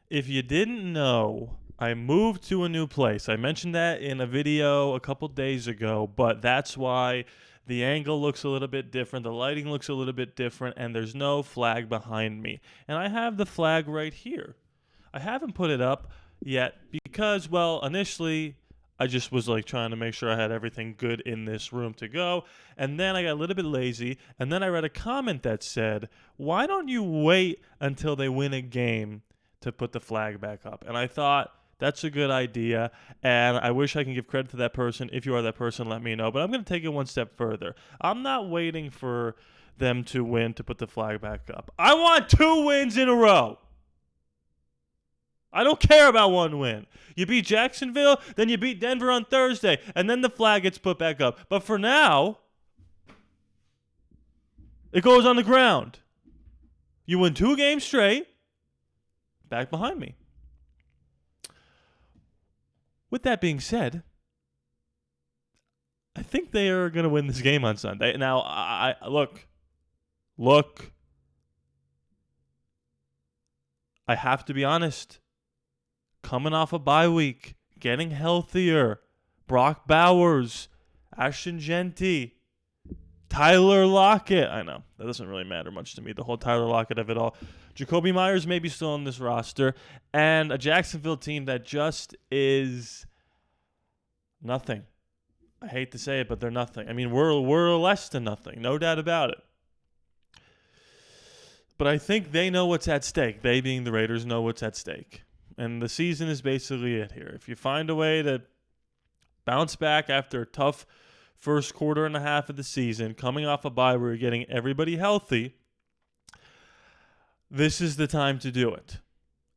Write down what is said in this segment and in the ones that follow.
If you didn't know, I moved to a new place. I mentioned that in a video a couple days ago, but that's why the angle looks a little bit different, the lighting looks a little bit different, and there's no flag behind me. And I have the flag right here. I haven't put it up yet because, well, initially I just was like trying to make sure I had everything good in this room to go. And then I got a little bit lazy. And then I read a comment that said, why don't you wait until they win a game to put the flag back up? And I thought, that's a good idea. And I wish I can give credit to that person. If you are that person, let me know. But I'm going to take it one step further. I'm not waiting for them to win to put the flag back up. I want 2 wins in a row. I don't care about 1 win. You beat Jacksonville, then you beat Denver on Thursday, and then the flag gets put back up. But for now, it goes on the ground. You win 2 games straight, back behind me. With that being said, I think they are going to win this game on Sunday. Now, I look. I have to be honest. Coming off a bye week, getting healthier, Brock Bowers, Ashton Genty, Tyler Lockett. I know, that doesn't really matter much to me, the whole Tyler Lockett of it all. Jacoby Myers may be still on this roster, and a Jacksonville team that just is nothing. I hate to say it, but they're nothing. I mean, we're less than nothing, no doubt about it. But I think they know what's at stake. They, being the Raiders, know what's at stake. And the season is basically it here. If you find a way to bounce back after a tough first quarter and a half of the season, coming off a bye where you're getting everybody healthy, this is the time to do it.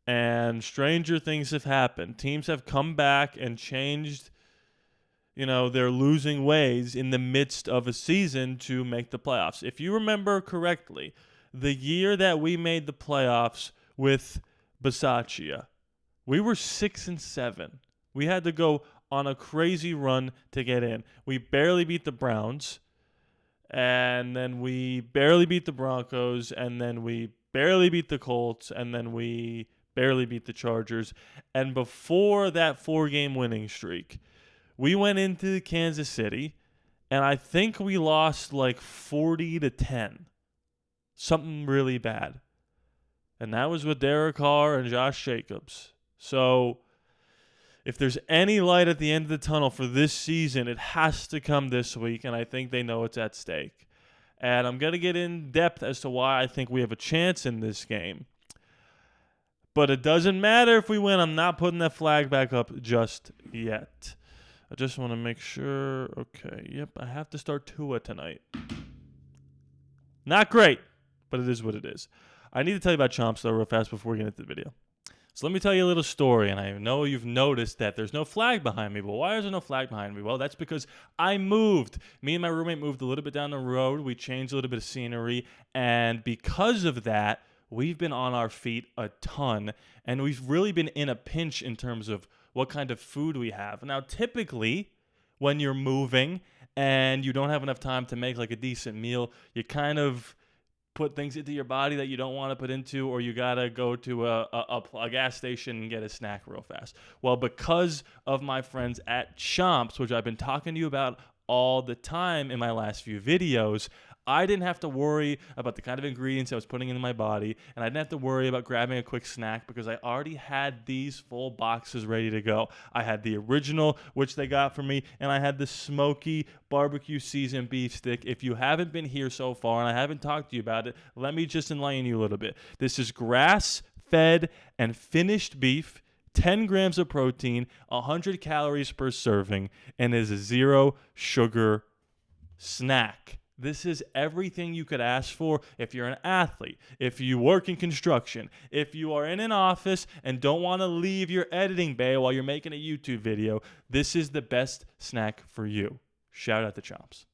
And stranger things have happened. Teams have come back and changed, their losing ways in the midst of a season to make the playoffs. If you remember correctly, the year that we made the playoffs with Bisaccia, we were 6-7. We had to go on a crazy run to get in. We barely beat the Browns, and then we barely beat the Broncos, and then we barely beat the Colts, and then we barely beat the Chargers. And before that 4-game winning streak, we went into Kansas City, and I think we lost like 40-10. Something really bad. And that was with Derek Carr and Josh Jacobs. So if there's any light at the end of the tunnel for this season, it has to come this week, and I think they know it's at stake. And I'm going to get in depth as to why I think we have a chance in this game. But it doesn't matter if we win. I'm not putting that flag back up just yet. I just want to make sure. Okay, yep, I have to start Tua tonight. Not great, but it is what it is. I need to tell you about Chomps, though, real fast before we get into the video. So let me tell you a little story, and I know you've noticed that there's no flag behind me. Well, why is there no flag behind me? Well, that's because I moved. Me and my roommate moved a little bit down the road. We changed a little bit of scenery, and because of that, we've been on our feet a ton, and we've really been in a pinch in terms of what kind of food we have. Now, typically, when you're moving and you don't have enough time to make like a decent meal, you kind of put things into your body that you don't want to put into, or you got to go to a gas station and get a snack real fast. Well, because of my friends at Chomps, which I've been talking to you about all the time in my last few videos, I didn't have to worry about the kind of ingredients I was putting into my body, and I didn't have to worry about grabbing a quick snack because I already had these full boxes ready to go. I had the original, which they got for me, and I had the smoky barbecue seasoned beef stick. If you haven't been here so far and I haven't talked to you about it, let me just enlighten you a little bit. This is grass-fed and finished beef, 10 grams of protein, 100 calories per serving, and is a zero sugar snack. This is everything you could ask for if you're an athlete, if you work in construction, if you are in an office and don't want to leave your editing bay while you're making a YouTube video. This is the best snack for you. Shout out to Chomps.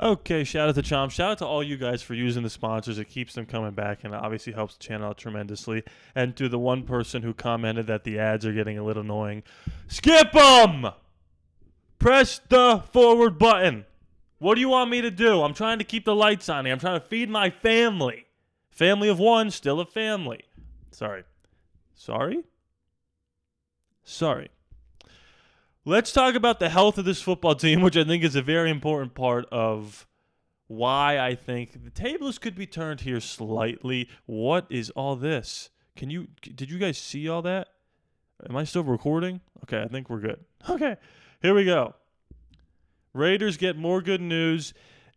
Okay, shout out to Chomps. Shout out to all you guys for using the sponsors. It keeps them coming back, and it obviously helps the channel out tremendously. And to the one person who commented that the ads are getting a little annoying, skip them! Press the forward button. What do you want me to do? I'm trying to keep the lights on here. I'm trying to feed my family. Family of one, still a family. Sorry. Let's talk about the health of this football team, which I think is a very important part of why I think the tables could be turned here slightly. What is all this? Did you guys see all that? Am I still recording? Okay, I think we're good. Okay, here we go. Raiders get more good news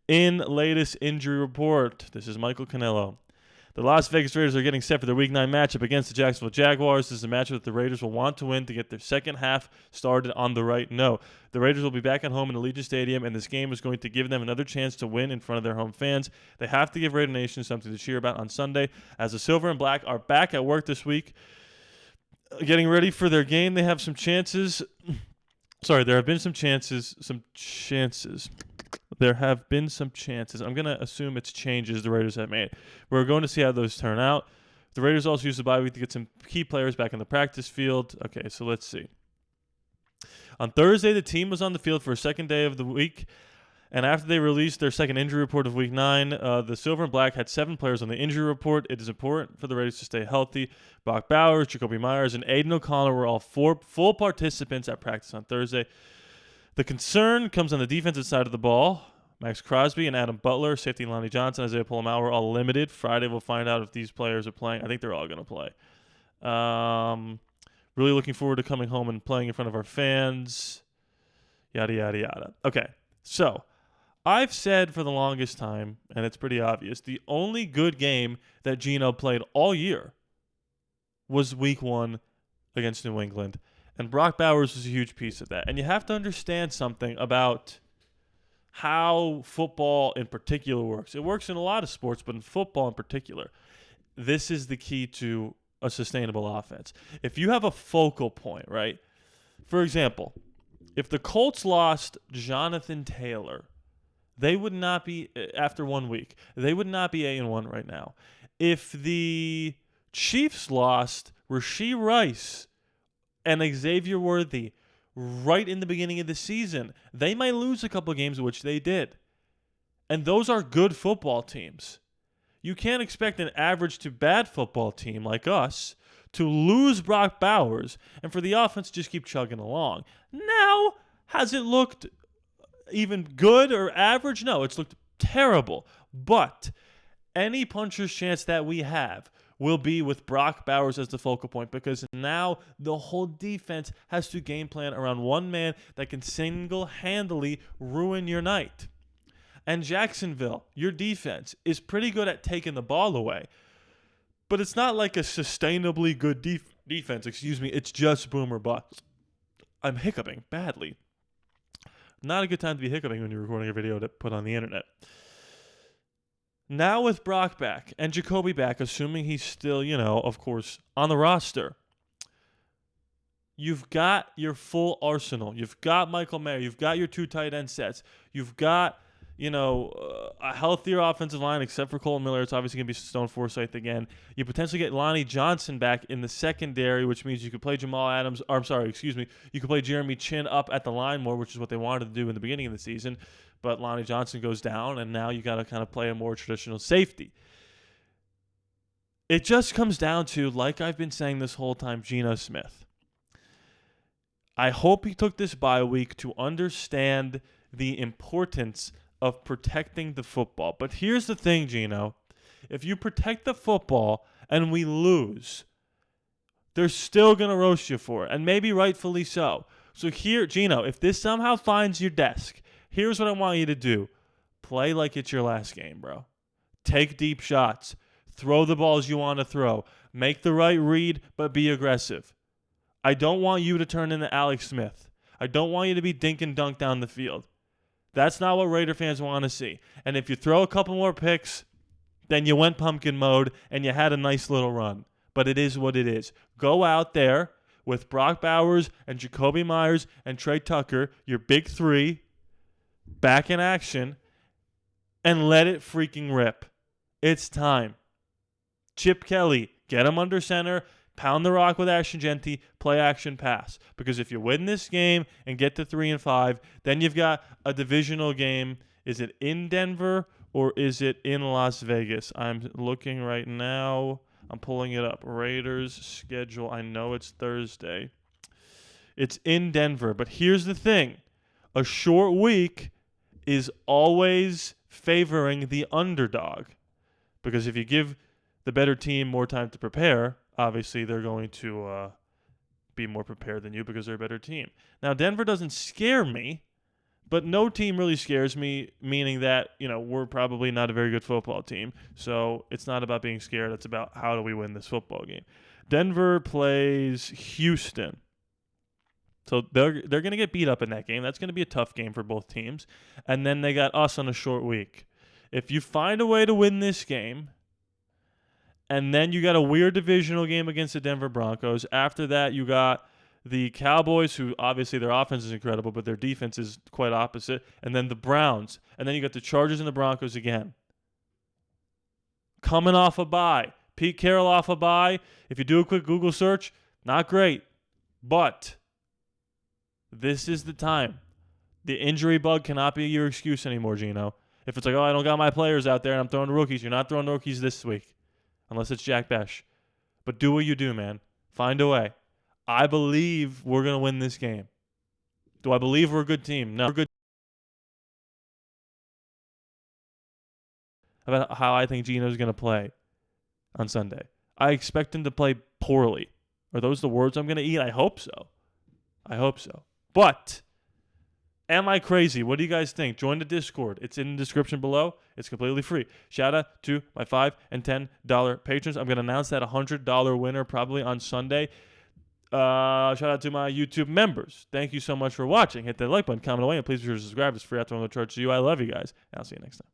in latest injury report. This is Michael Canello. The Las Vegas Raiders are getting set for their Week 9 matchup against the Jacksonville Jaguars. This is a matchup that the Raiders will want to win to get their second half started on the right note. The Raiders will be back at home in Allegiant Stadium, and this game is going to give them another chance to win in front of their home fans. They have to give Raider Nation something to cheer about on Sunday, as the Silver and Black are back at work this week, getting ready for their game. They have some chances. Sorry, there have been some chances. There have been some chances. I'm going to assume it's changes the Raiders have made. We're going to see how those turn out. The Raiders also used the bye week to get some key players back in the practice field. Okay, so let's see. On Thursday, the team was on the field for a second day of the week, and after they released their second injury report of Week 9, the Silver and Black had 7 players on the injury report. It is important for the Raiders to stay healthy. Brock Bowers, Jacoby Myers, and Aiden O'Connell were all full participants at practice on Thursday. The concern comes on the defensive side of the ball. Max Crosby and Adam Butler, safety Lonnie Johnson, Isaiah Polamalu were all limited. Friday we'll find out if these players are playing. I think they're all going to play. Really looking forward to coming home and playing in front of our fans. Yada, yada, yada. Okay, so I've said for the longest time, and it's pretty obvious, the only good game that Geno played all year was Week 1 against New England. And Brock Bowers was a huge piece of that. And you have to understand something about how football in particular works. It works in a lot of sports, but in football in particular, this is the key to a sustainable offense. If you have a focal point, right? For example, if the Colts lost Jonathan Taylor, they would not be, after 1 week, they would not be 8-1 right now. If the Chiefs lost Rashee Rice and Xavier Worthy right in the beginning of the season, they might lose a couple games, which they did. And those are good football teams. You can't expect an average to bad football team like us to lose Brock Bowers and for the offense to just keep chugging along. Now, has it looked even good or average? No, it's looked terrible. But any puncher's chance that we have will be with Brock Bowers as the focal point, because now the whole defense has to game plan around one man that can single-handedly ruin your night. And Jacksonville, your defense, is pretty good at taking the ball away. But it's not like a sustainably good defense. It's just boom or bust. I'm hiccuping badly. Not a good time to be hiccuping when you're recording a video to put on the internet. Now with Brock back and Jacoby back, assuming he's still, of course, on the roster, you've got your full arsenal. You've got Michael Mayer. You've got your 2 tight end sets. You've got, a healthier offensive line, except for Colton Miller. It's obviously going to be Stone Forsythe again. You potentially get Lonnie Johnson back in the secondary, which means you could play you could play Jeremy Chin up at the line more, which is what they wanted to do in the beginning of the season. But Lonnie Johnson goes down, and now you got to kind of play a more traditional safety. It just comes down to, like I've been saying this whole time, Geno Smith. I hope he took this bye week to understand the importance of protecting the football. But here's the thing, Geno. If you protect the football and we lose, they're still going to roast you for it, and maybe rightfully so. So here, Geno, if this somehow finds your desk, here's what I want you to do. Play like it's your last game, bro. Take deep shots. Throw the balls you want to throw. Make the right read, but be aggressive. I don't want you to turn into Alex Smith. I don't want you to be dink and dunk down the field. That's not what Raider fans want to see. And if you throw a couple more picks, then you went pumpkin mode and you had a nice little run. But it is what it is. Go out there with Brock Bowers and Jacoby Myers and Trey Tucker, your big 3, back in action, and let it freaking rip. It's time. Chip Kelly, get him under center, pound the rock with Ashton Genty, play action pass. Because if you win this game and get to 3-5, then you've got a divisional game. Is it in Denver or is it in Las Vegas? I'm looking right now. I'm pulling it up. Raiders schedule. I know it's Thursday. It's in Denver. But here's the thing. A short week is always favoring the underdog. Because if you give the better team more time to prepare, obviously they're going to be more prepared than you because they're a better team. Now, Denver doesn't scare me, but no team really scares me, meaning that, we're probably not a very good football team. So it's not about being scared. It's about how do we win this football game. Denver plays Houston. So they're going to get beat up in that game. That's going to be a tough game for both teams. And then they got us on a short week. If you find a way to win this game, and then you got a weird divisional game against the Denver Broncos. After that, you got the Cowboys, who obviously their offense is incredible, but their defense is quite opposite. And then the Browns. And then you got the Chargers and the Broncos again. Coming off a bye. Pete Carroll off a bye. If you do a quick Google search, not great. But this is the time. The injury bug cannot be your excuse anymore, Gino. If it's like, I don't got my players out there and I'm throwing rookies, you're not throwing rookies this week. Unless it's Jack Besh. But do what you do, man. Find a way. I believe we're going to win this game. Do I believe we're a good team? No. We're good. About how I think Gino's going to play on Sunday. I expect him to play poorly. Are those the words I'm going to eat? I hope so. But am I crazy? What do you guys think? Join the Discord. It's in the description below. It's completely free. Shout out to my $5 and $10 patrons. I'm going to announce that $100 winner probably on Sunday. Shout out to my YouTube members. Thank you so much for watching. Hit that like button, comment away, and please be sure to subscribe. It's free after I'm going to charge to you. I love you guys. I'll see you next time.